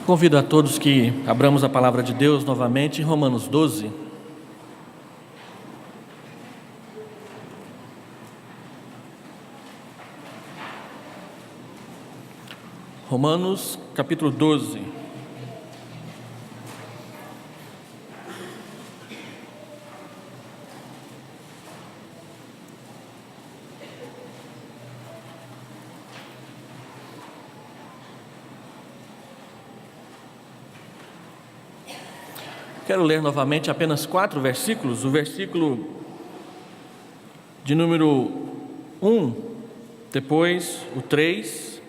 Convido a todos que abramos a palavra de Deus novamente em Romanos 12. Romanos capítulo 12. Quero ler novamente apenas 4 versículos, o versículo de número 1, depois o 3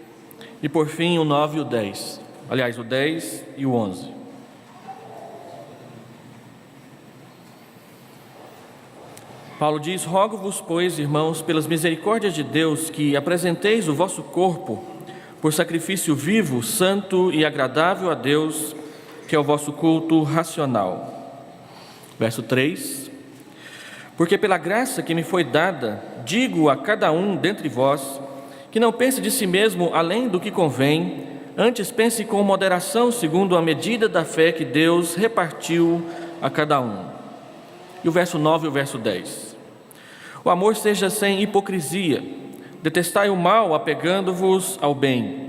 e por fim o 9 e o 10. Aliás, o 10 e o 11. Paulo diz: rogo-vos, pois, irmãos, pelas misericórdias de Deus, que apresenteis o vosso corpo por sacrifício vivo, santo e agradável a Deus, que é o vosso culto racional. Verso 3: porque pela graça que me foi dada, digo a cada um dentre vós, que não pense de si mesmo além do que convém, antes pense com moderação, segundo a medida da fé que Deus repartiu a cada um. E o verso 9 e o verso 10: o amor seja sem hipocrisia, detestai o mal, apegando-vos ao bem.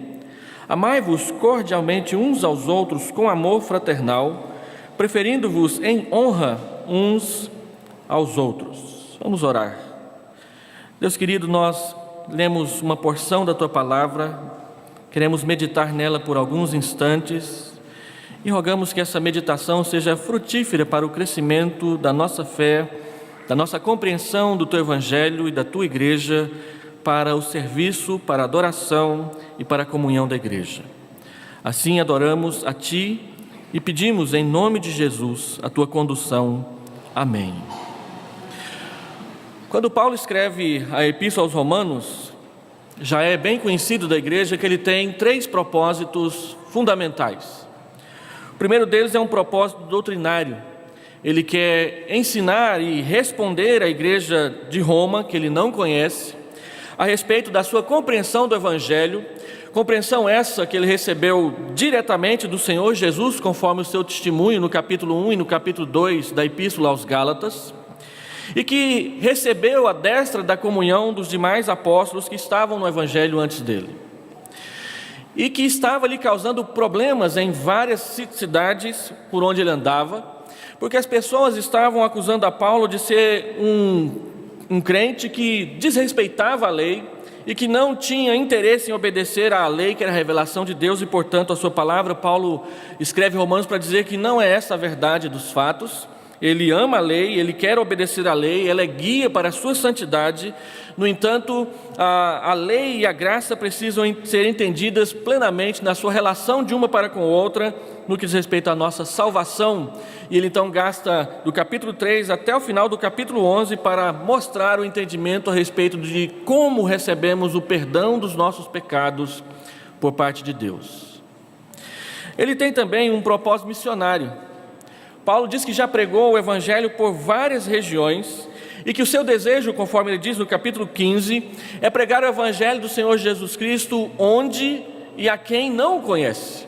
Amai-vos cordialmente uns aos outros com amor fraternal, preferindo-vos em honra uns aos outros. Vamos orar. Deus querido, nós lemos uma porção da Tua Palavra, queremos meditar nela por alguns instantes e rogamos que essa meditação seja frutífera para o crescimento da nossa fé, da nossa compreensão do Teu Evangelho e da Tua Igreja, para o serviço, para a adoração e para a comunhão da igreja. Assim adoramos a Ti e pedimos em nome de Jesus a Tua condução. Amém. Quando Paulo escreve a Epístola aos Romanos, já é bem conhecido da igreja que ele tem 3 propósitos fundamentais. O primeiro deles é um propósito doutrinário. Ele quer ensinar e responder à igreja de Roma, que ele não conhece, a respeito da sua compreensão do Evangelho, compreensão essa que ele recebeu diretamente do Senhor Jesus, conforme o seu testemunho no capítulo 1 e no capítulo 2 da Epístola aos Gálatas, e que recebeu a destra da comunhão dos demais apóstolos que estavam no Evangelho antes dele, e que estava lhe causando problemas em várias cidades por onde ele andava, porque as pessoas estavam acusando a Paulo de ser um crente que desrespeitava a lei e que não tinha interesse em obedecer à lei, que era a revelação de Deus e, portanto, a sua palavra. Paulo escreve Romanos para dizer que não é essa a verdade dos fatos. Ele ama a lei, ele quer obedecer à lei, ela é guia para a sua santidade. No entanto, a lei e a graça precisam ser entendidas plenamente na sua relação de uma para com outra, no que diz respeito à nossa salvação. E ele então gasta do capítulo 3 até o final do capítulo 11 para mostrar o entendimento a respeito de como recebemos o perdão dos nossos pecados por parte de Deus. Ele tem também um propósito missionário. Paulo diz que já pregou o Evangelho por várias regiões e que o seu desejo, conforme ele diz no capítulo 15, é pregar o Evangelho do Senhor Jesus Cristo onde e a quem não o conhece.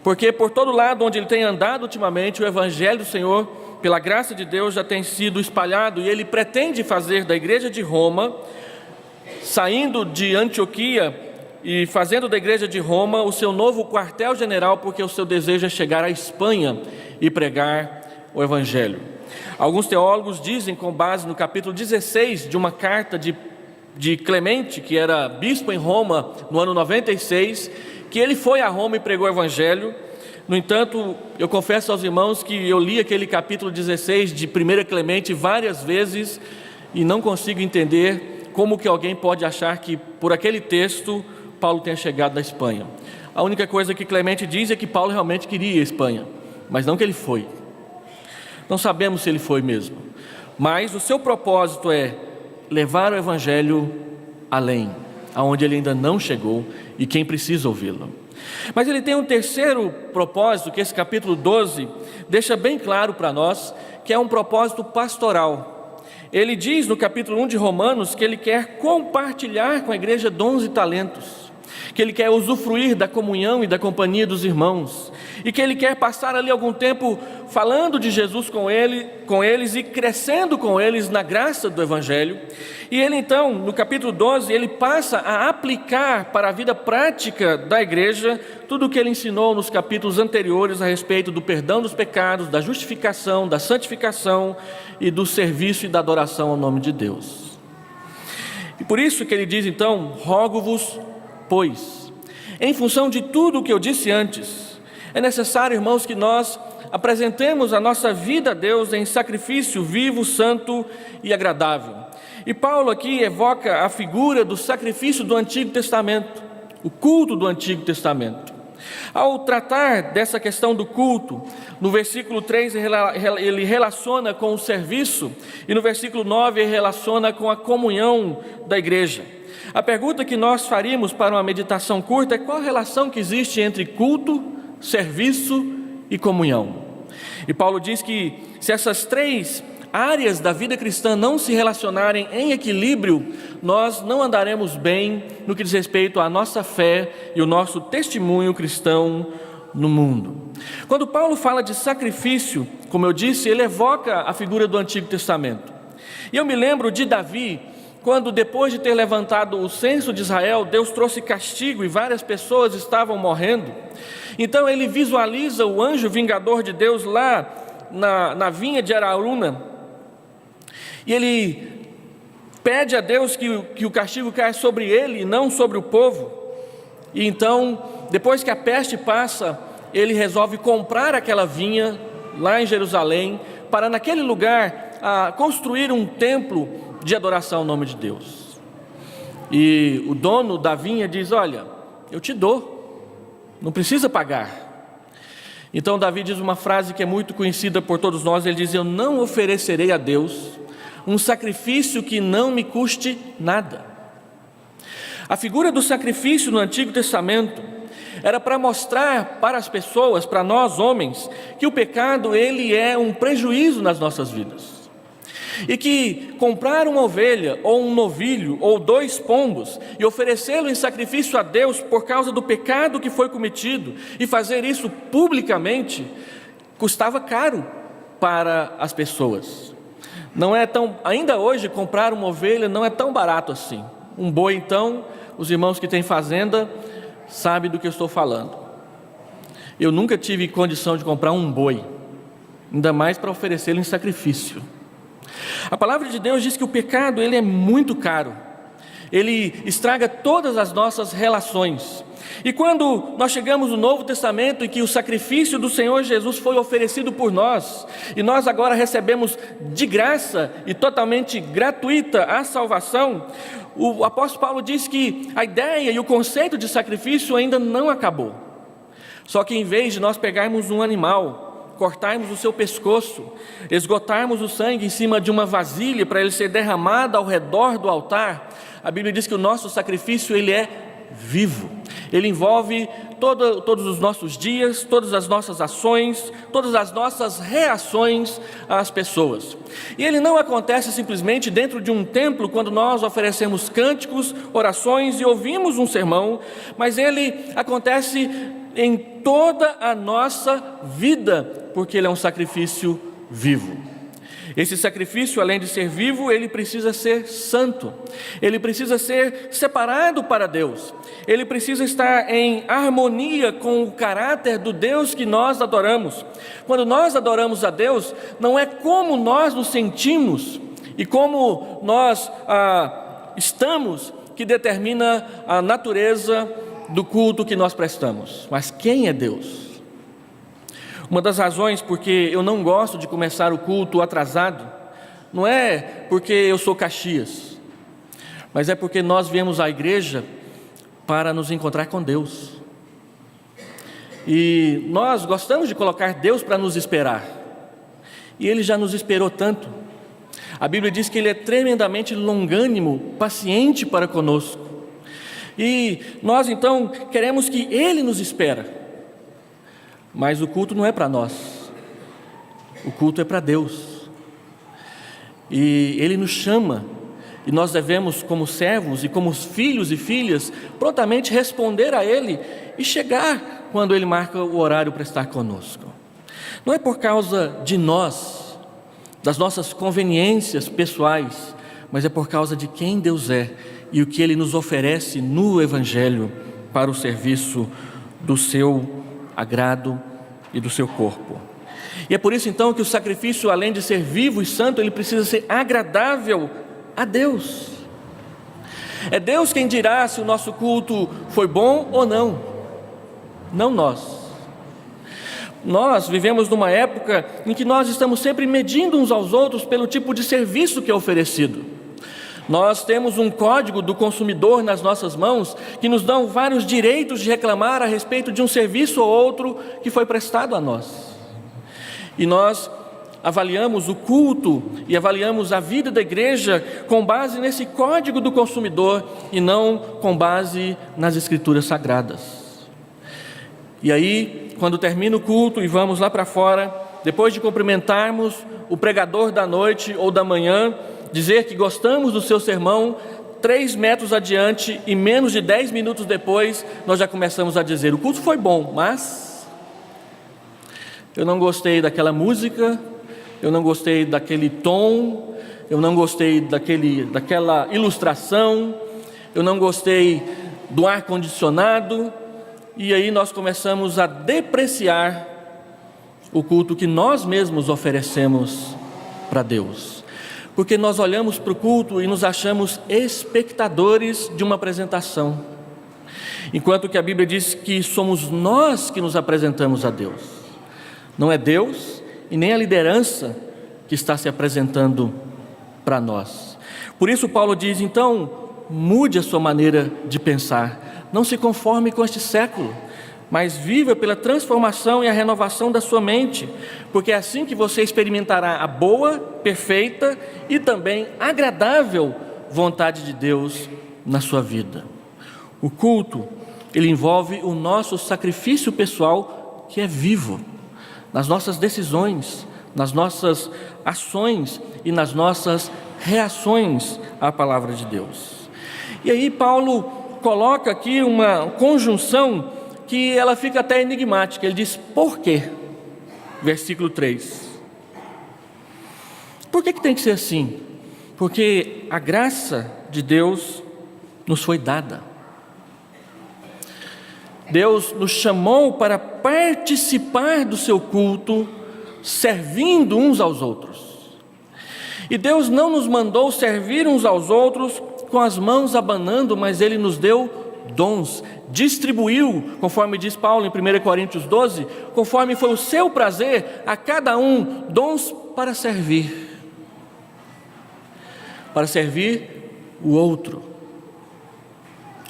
Porque por todo lado onde ele tem andado ultimamente, o Evangelho do Senhor, pela graça de Deus, já tem sido espalhado, e ele pretende fazer da igreja de Roma, saindo de Antioquia e fazendo da igreja de Roma o seu novo quartel-general, porque o seu desejo é chegar à Espanha e pregar o Evangelho. Alguns teólogos dizem, com base no capítulo 16 de uma carta de Clemente, que era bispo em Roma no ano 96, que ele foi a Roma e pregou o Evangelho. No entanto, eu confesso aos irmãos que eu li aquele capítulo 16 de 1 Clemente várias vezes e não consigo entender como que alguém pode achar que por aquele texto Paulo tenha chegado na Espanha. A única coisa que Clemente diz é que Paulo realmente queria ir à Espanha, mas não que ele foi. Não sabemos se ele foi mesmo, mas o seu propósito é levar o Evangelho além, aonde ele ainda não chegou e quem precisa ouvi-lo. Mas ele tem um terceiro propósito, que esse capítulo 12 deixa bem claro para nós, que é um propósito pastoral. Ele diz no capítulo 1 de Romanos que ele quer compartilhar com a igreja dons e talentos. que ele quer usufruir da comunhão e da companhia dos irmãos, e que ele quer passar ali algum tempo falando de Jesus com eles e crescendo com eles na graça do Evangelho. E ele então, no capítulo 12, ele passa a aplicar para a vida prática da igreja tudo o que ele ensinou nos capítulos anteriores a respeito do perdão dos pecados, da justificação, da santificação e do serviço e da adoração ao nome de Deus. E por isso que ele diz então: rogo-vos, pois, em função de tudo o que eu disse antes, é necessário, irmãos, que nós apresentemos a nossa vida a Deus em sacrifício vivo, santo e agradável. E Paulo aqui evoca a figura do sacrifício do Antigo Testamento, o culto do Antigo Testamento. Ao tratar dessa questão do culto, no versículo 3 ele relaciona com o serviço, e no versículo 9 ele relaciona com a comunhão da igreja. A pergunta que nós faríamos para uma meditação curta é: qual a relação que existe entre culto, serviço e comunhão? E Paulo diz que se essas três áreas da vida cristã não se relacionarem em equilíbrio, nós não andaremos bem no que diz respeito à nossa fé e o nosso testemunho cristão no mundo. Quando Paulo fala de sacrifício, como eu disse, ele evoca a figura do Antigo Testamento. E eu me lembro de Davi, quando depois de ter levantado o censo de Israel, Deus trouxe castigo e várias pessoas estavam morrendo. Então ele visualiza o anjo vingador de Deus lá na vinha de Araúna, e ele pede a Deus que o castigo caia sobre ele e não sobre o povo. E então, depois que a peste passa, ele resolve comprar aquela vinha lá em Jerusalém, para naquele lugar construir um templo de adoração ao nome de Deus. E o dono da vinha diz: olha, eu te dou, não precisa pagar. Então Davi diz uma frase que é muito conhecida por todos nós. Ele diz: eu não oferecerei a Deus um sacrifício que não me custe nada. A figura do sacrifício no Antigo Testamento era para mostrar para as pessoas, para nós homens, que o pecado ele é um prejuízo nas nossas vidas, e que comprar uma ovelha ou um novilho ou 2 pombos e oferecê-lo em sacrifício a Deus por causa do pecado que foi cometido, e fazer isso publicamente, custava caro para as pessoas. Não é tão, ainda hoje comprar uma ovelha não é tão barato assim. Um boi, então, os irmãos que têm fazenda sabem do que eu estou falando. Eu nunca tive condição de comprar um boi, ainda mais para oferecê-lo em sacrifício. A palavra de Deus diz que o pecado ele é muito caro, ele estraga todas as nossas relações. E quando nós chegamos no Novo Testamento, e que o sacrifício do Senhor Jesus foi oferecido por nós, e nós agora recebemos de graça e totalmente gratuita a salvação, o apóstolo Paulo diz que a ideia e o conceito de sacrifício ainda não acabou. Só que em vez de nós pegarmos um animal, cortarmos o seu pescoço, esgotarmos o sangue em cima de uma vasilha para ele ser derramado ao redor do altar, a Bíblia diz que o nosso sacrifício ele é vivo. Ele envolve todos os nossos dias, todas as nossas ações, todas as nossas reações às pessoas. E ele não acontece simplesmente dentro de um templo, quando nós oferecemos cânticos, orações e ouvimos um sermão, mas ele acontece em toda a nossa vida, porque ele é um sacrifício vivo. Esse sacrifício, além de ser vivo, ele precisa ser santo, ele precisa ser separado para Deus, ele precisa estar em harmonia com o caráter do Deus que nós adoramos. Quando nós adoramos a Deus, não é como nós nos sentimos e como nós estamos que determina a natureza do culto que nós prestamos, mas quem é Deus. Uma das razões porque eu não gosto de começar o culto atrasado, não é porque eu sou Caxias, mas é porque nós viemos à igreja para nos encontrar com Deus. E nós gostamos de colocar Deus para nos esperar, e Ele já nos esperou tanto. A Bíblia diz que Ele é tremendamente longânimo, paciente para conosco, e nós então queremos que Ele nos espera. Mas o culto não é para nós, o culto é para Deus, e Ele nos chama, E nós devemos, como servos e como filhos e filhas, prontamente responder a Ele e chegar quando Ele marca o horário para estar conosco. Não é por causa de nós, das nossas conveniências pessoais, mas é por causa de quem Deus é e o que Ele nos oferece no Evangelho para o serviço do seu agrado e do seu corpo. E é por isso então que o sacrifício, além de ser vivo e santo, ele precisa ser agradável a Deus. É Deus quem dirá se o nosso culto foi bom ou não, não nós. Nós vivemos numa época em que nós estamos sempre medindo uns aos outros pelo tipo de serviço que é oferecido. Nós temos um código do consumidor nas nossas mãos que nos dão vários direitos de reclamar a respeito de um serviço ou outro que foi prestado a nós. E nós avaliamos o culto e avaliamos a vida da igreja com base nesse código do consumidor e não com base nas escrituras sagradas. E aí, quando termina o culto e vamos lá para fora, depois de cumprimentarmos o pregador da noite ou da manhã, dizer que gostamos do seu sermão, 3 metros adiante e menos de 10 minutos depois, nós já começamos a dizer: o culto foi bom, mas eu não gostei daquela música, eu não gostei daquele tom, eu não gostei daquela ilustração, eu não gostei do ar-condicionado. E aí nós começamos a depreciar o culto que nós mesmos oferecemos para Deus, porque nós olhamos para o culto e nos achamos espectadores de uma apresentação, enquanto que a Bíblia diz que somos nós que nos apresentamos a Deus. Não é Deus e nem a liderança que está se apresentando para nós. Por isso Paulo diz: então, mude a sua maneira de pensar. Não se conforme com este século, mas viva pela transformação e a renovação da sua mente, porque é assim que você experimentará a boa, perfeita e também agradável vontade de Deus na sua vida. O culto, ele envolve o nosso sacrifício pessoal, que é vivo, nas nossas decisões, nas nossas ações e nas nossas reações à palavra de Deus. E aí Paulo coloca aqui uma conjunção que ela fica até enigmática. Ele diz: por quê? Versículo 3. Por que tem que ser assim? Porque a graça de Deus nos foi dada. Deus nos chamou para participar do seu culto, servindo uns aos outros. E Deus não nos mandou servir uns aos outros com as mãos abanando, mas Ele nos deu dons, distribuiu, conforme diz Paulo em 1 Coríntios 12, conforme foi o seu prazer, a cada um dons para servir o outro,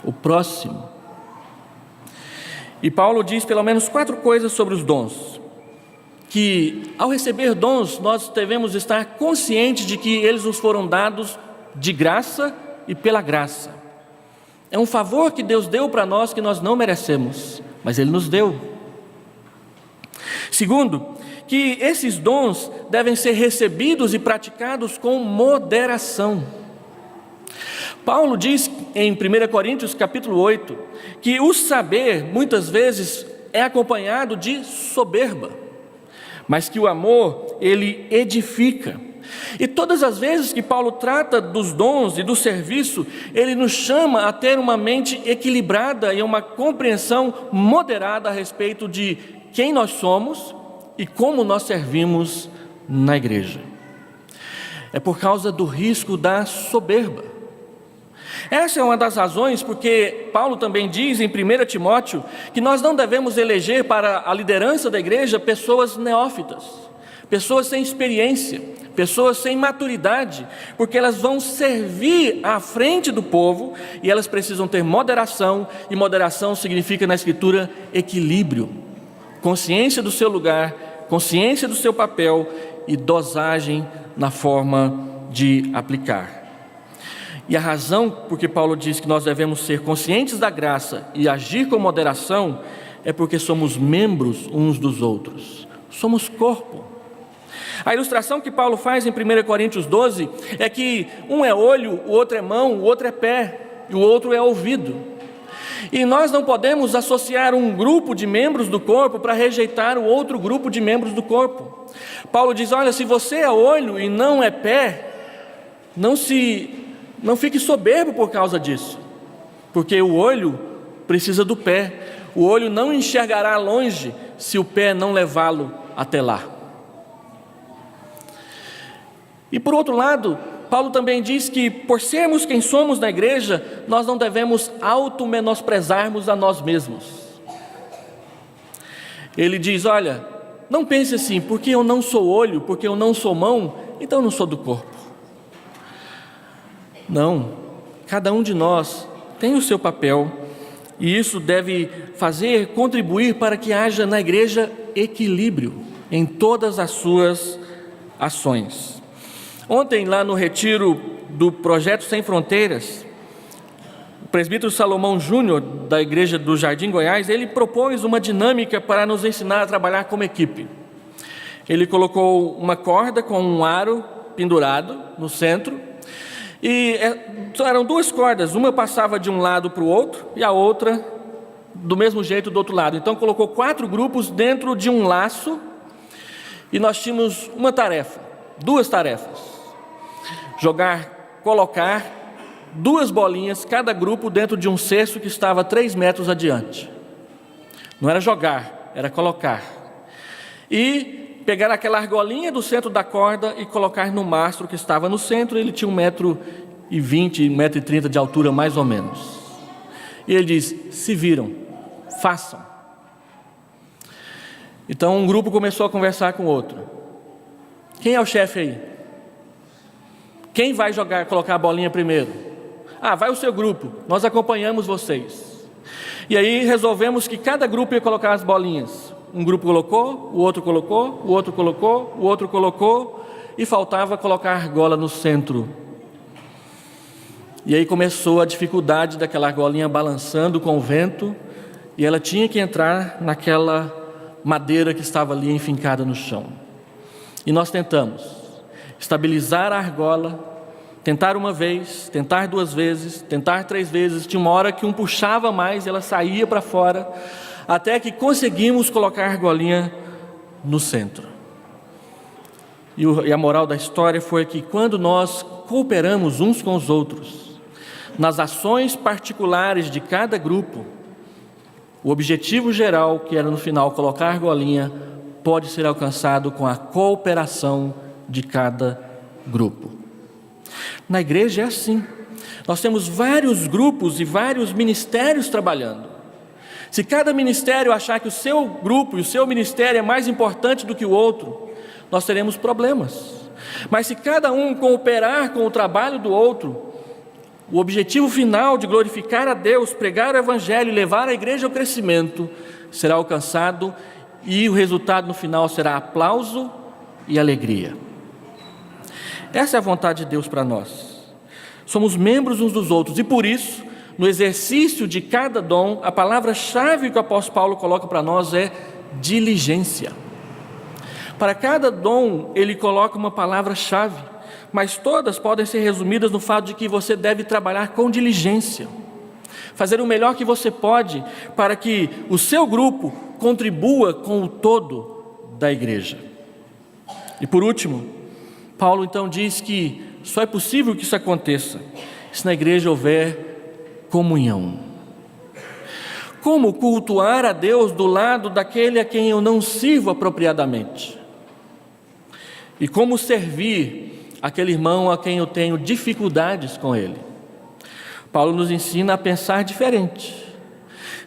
o próximo. E Paulo diz pelo menos 4 coisas sobre os dons, que ao receber dons, nós devemos estar conscientes de que eles nos foram dados de graça e pela graça. É um favor que Deus deu para nós que nós não merecemos, mas Ele nos deu. Segundo, que esses dons devem ser recebidos e praticados com moderação. Paulo diz em 1 Coríntios capítulo 8, que o saber muitas vezes é acompanhado de soberba, mas que o amor, ele edifica. E todas as vezes que Paulo trata dos dons e do serviço, ele nos chama a ter uma mente equilibrada e uma compreensão moderada a respeito de quem nós somos e como nós servimos na igreja. É por causa do risco da soberba. Essa é uma das razões porque Paulo também diz em 1 Timóteo que nós não devemos eleger para a liderança da igreja pessoas neófitas, pessoas sem experiência, pessoas sem maturidade, porque elas vão servir à frente do povo e elas precisam ter moderação, e moderação significa na Escritura equilíbrio, consciência do seu lugar, consciência do seu papel e dosagem na forma de aplicar. E a razão por que Paulo diz que nós devemos ser conscientes da graça e agir com moderação é porque somos membros uns dos outros, somos corpo. A ilustração que Paulo faz em 1 Coríntios 12 é que um é olho, o outro é mão, o outro é pé e o outro é ouvido. E nós não podemos associar um grupo de membros do corpo para rejeitar o outro grupo de membros do corpo. Paulo diz: olha, se você é olho e não é pé, não fique soberbo por causa disso, porque o olho precisa do pé. O olho não enxergará longe se o pé não levá-lo até lá. E por outro lado, Paulo também diz que por sermos quem somos na igreja, nós não devemos auto-menosprezarmos a nós mesmos. Ele diz: olha, não pense assim, porque eu não sou olho, porque eu não sou mão, então eu não sou do corpo. Não, cada um de nós tem o seu papel, e isso deve contribuir para que haja na igreja equilíbrio em todas as suas ações. Ontem, lá no retiro do Projeto Sem Fronteiras, o presbítero Salomão Júnior, da igreja do Jardim Goiás, ele propôs uma dinâmica para nos ensinar a trabalhar como equipe. Ele colocou uma corda com um aro pendurado no centro, e eram duas cordas, uma passava de um lado para o outro e a outra do mesmo jeito do outro lado. Então colocou 4 grupos dentro de um laço, e nós tínhamos duas tarefas: colocar 2 bolinhas, cada grupo, dentro de um cesto que estava 3 metros adiante. Não era jogar, era colocar. E pegar aquela argolinha do centro da corda e colocar no mastro que estava no centro. Ele tinha 1,20 m, 1,30 m de altura, mais ou menos. E ele diz: se viram, façam. Então um grupo começou a conversar com o outro: quem é o chefe aí? Quem vai colocar a bolinha primeiro? Vai o seu grupo, nós acompanhamos vocês. E aí resolvemos que cada grupo ia colocar as bolinhas. Um grupo colocou, o outro colocou, o outro colocou, o outro colocou, e faltava colocar a argola no centro. E aí começou a dificuldade daquela argolinha balançando com o vento, e ela tinha que entrar naquela madeira que estava ali enfincada no chão. E nós tentamos estabilizar a argola, tentar uma vez, tentar 2 vezes, tentar 3 vezes. Tinha uma hora que um puxava mais e ela saía para fora, até que conseguimos colocar a argolinha no centro. E a moral da história foi que quando nós cooperamos uns com os outros, nas ações particulares de cada grupo, o objetivo geral, que era no final colocar a argolinha, pode ser alcançado com a cooperação de cada grupo. Na igreja é assim. Nós temos vários grupos e vários ministérios trabalhando. Se cada ministério achar que o seu grupo e o seu ministério é mais importante do que o outro, nós teremos problemas. Mas se cada um cooperar com o trabalho do outro, o objetivo final de glorificar a Deus, pregar o Evangelho e levar a igreja ao crescimento será alcançado, e o resultado no final será aplauso e alegria. Essa é a vontade de Deus para nós. Somos membros uns dos outros, e por isso, no exercício de cada dom, a palavra-chave que o apóstolo Paulo coloca para nós é diligência. Para cada dom, ele coloca uma palavra-chave, mas todas podem ser resumidas no fato de que você deve trabalhar com diligência, fazer o melhor que você pode para que o seu grupo contribua com o todo da igreja. E por último, Paulo então diz que só é possível que isso aconteça se na igreja houver comunhão. Como cultuar a Deus do lado daquele a quem eu não sirvo apropriadamente? E como servir aquele irmão a quem eu tenho dificuldades com ele? Paulo nos ensina a pensar diferente.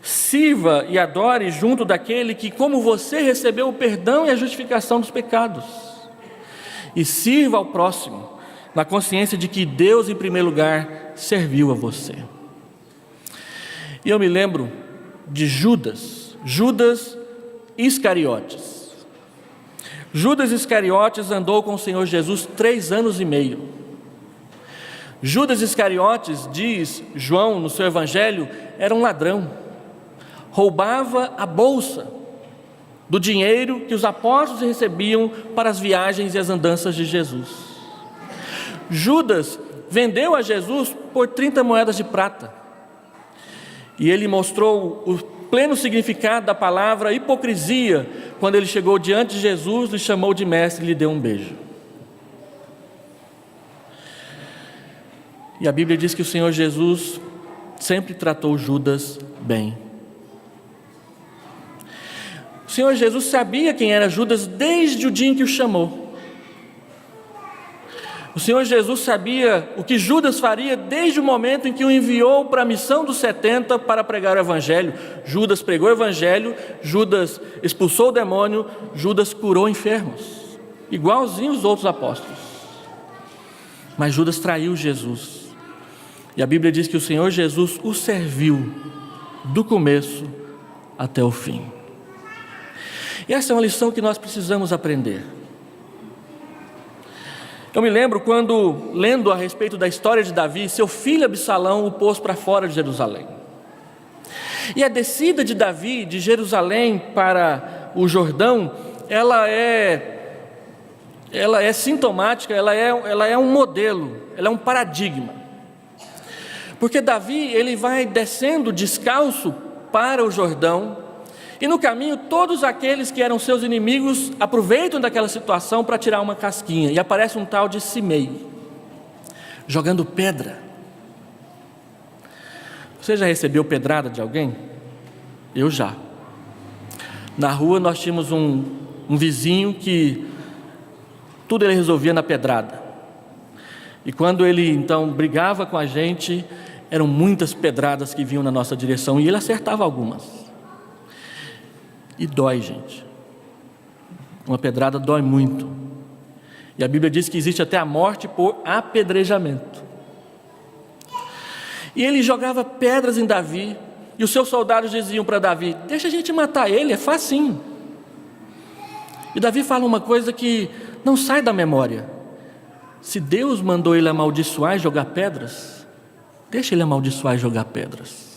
Sirva e adore junto daquele que, como você, recebeu o perdão e a justificação dos pecados. E sirva ao próximo, na consciência de que Deus, em primeiro lugar, serviu a você. E eu me lembro de Judas Iscariotes. Judas Iscariotes andou com o Senhor Jesus 3 anos e meio. Judas Iscariotes, diz João no seu evangelho, era um ladrão. Roubava a bolsa do dinheiro que os apóstolos recebiam para as viagens e as andanças de Jesus. Judas vendeu a Jesus por 30 moedas de prata. E ele mostrou o pleno significado da palavra hipocrisia quando ele chegou diante de Jesus, lhe chamou de mestre e lhe deu um beijo. E a Bíblia diz que o Senhor Jesus sempre tratou Judas bem. O Senhor Jesus sabia quem era Judas desde o dia em que o chamou. O Senhor Jesus sabia o que Judas faria desde o momento em que o enviou para a missão dos 70 para pregar o Evangelho. Judas pregou o Evangelho, Judas expulsou o demônio, Judas curou enfermos, igualzinho os outros apóstolos. Mas Judas traiu Jesus. E a Bíblia diz que o Senhor Jesus o serviu do começo até o fim. E essa é uma lição que nós precisamos aprender. Eu me lembro quando, lendo a respeito da história de Davi, seu filho Absalão o pôs para fora de Jerusalém. E a descida de Davi de Jerusalém para o Jordão, ela é sintomática, ela é um modelo, ela é um paradigma. Porque Davi, ele vai descendo descalço para o Jordão, e no caminho todos aqueles que eram seus inimigos aproveitam daquela situação para tirar uma casquinha, e aparece um tal de Simei, jogando pedra. Você já recebeu pedrada de alguém? Eu já. Na rua nós tínhamos um vizinho que tudo ele resolvia na pedrada. E quando ele então brigava com a gente, eram muitas pedradas que vinham na nossa direção, e ele acertava algumas. E dói, gente. Uma pedrada dói muito. E a Bíblia diz que existe até a morte por apedrejamento. E ele jogava pedras em Davi, e os seus soldados diziam para Davi: deixa a gente matar ele, é facinho. E Davi fala uma coisa que não sai da memória: se Deus mandou ele amaldiçoar e jogar pedras, deixa ele amaldiçoar e jogar pedras.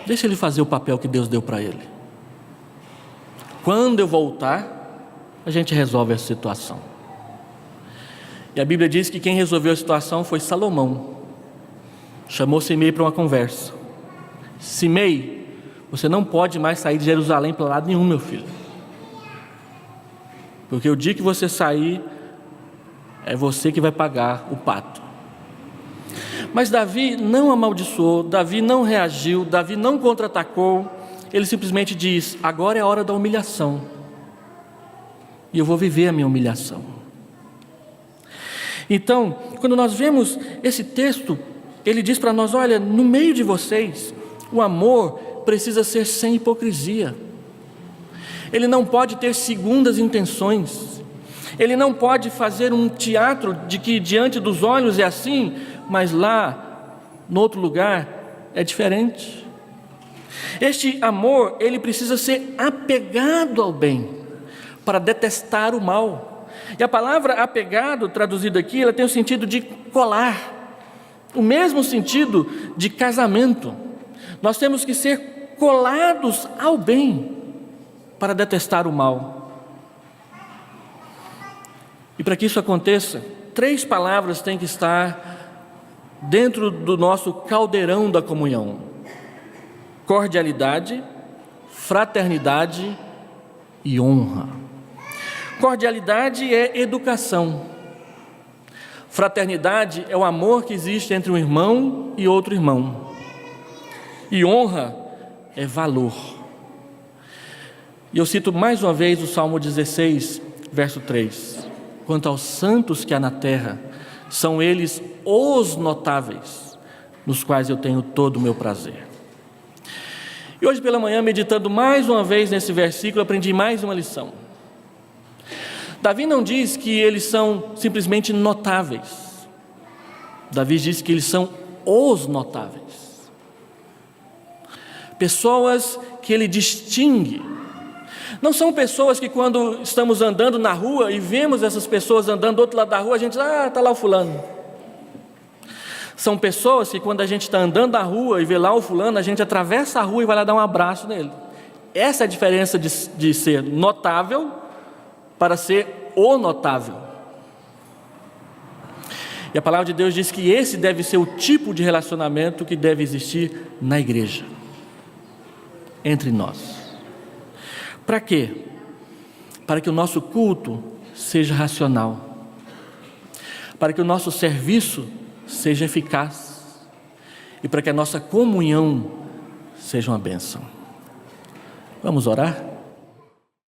Deixa ele fazer o papel que Deus deu para ele. Quando eu voltar, a gente resolve essa situação. E a Bíblia diz que quem resolveu a situação foi Salomão. Chamou Simei para uma conversa. Simei, você não pode mais sair de Jerusalém para lado nenhum, meu filho. Porque o dia que você sair, é você que vai pagar o pato. Mas Davi não amaldiçoou, Davi não reagiu, Davi não contra-atacou. Ele simplesmente diz: agora é a hora da humilhação, e eu vou viver a minha humilhação. Então, quando nós vemos esse texto, ele diz para nós: olha, no meio de vocês, o amor precisa ser sem hipocrisia. Ele não pode ter segundas intenções. Ele não pode fazer um teatro de que diante dos olhos é assim, mas lá, no outro lugar, é diferente. Este amor, ele precisa ser apegado ao bem, para detestar o mal. E a palavra apegado, traduzida aqui, ela tem o sentido de colar, o mesmo sentido de casamento. Nós temos que ser colados ao bem, para detestar o mal. E para que isso aconteça, 3 palavras têm que estar dentro do nosso caldeirão da comunhão: cordialidade, fraternidade e honra. Cordialidade é educação. Fraternidade é o amor que existe entre um irmão e outro irmão. E honra é valor. E eu cito mais uma vez o Salmo 16, verso 3. Quanto aos santos que há na terra, são eles os notáveis, nos quais eu tenho todo o meu prazer. E hoje pela manhã, meditando mais uma vez nesse versículo, aprendi mais uma lição. Davi não diz que eles são simplesmente notáveis. Davi diz que eles são os notáveis. Pessoas que ele distingue. Não são pessoas que quando estamos andando na rua e vemos essas pessoas andando do outro lado da rua, a gente diz: ah, está lá o fulano. São pessoas que quando a gente está andando na rua e vê lá o fulano, a gente atravessa a rua e vai lá dar um abraço nele. Essa é a diferença de ser notável para ser o notável. E a palavra de Deus diz que esse deve ser o tipo de relacionamento que deve existir na igreja, entre nós. Para quê? Para que o nosso culto seja racional, para que o nosso serviço seja eficaz e para que a nossa comunhão seja uma bênção. Vamos orar?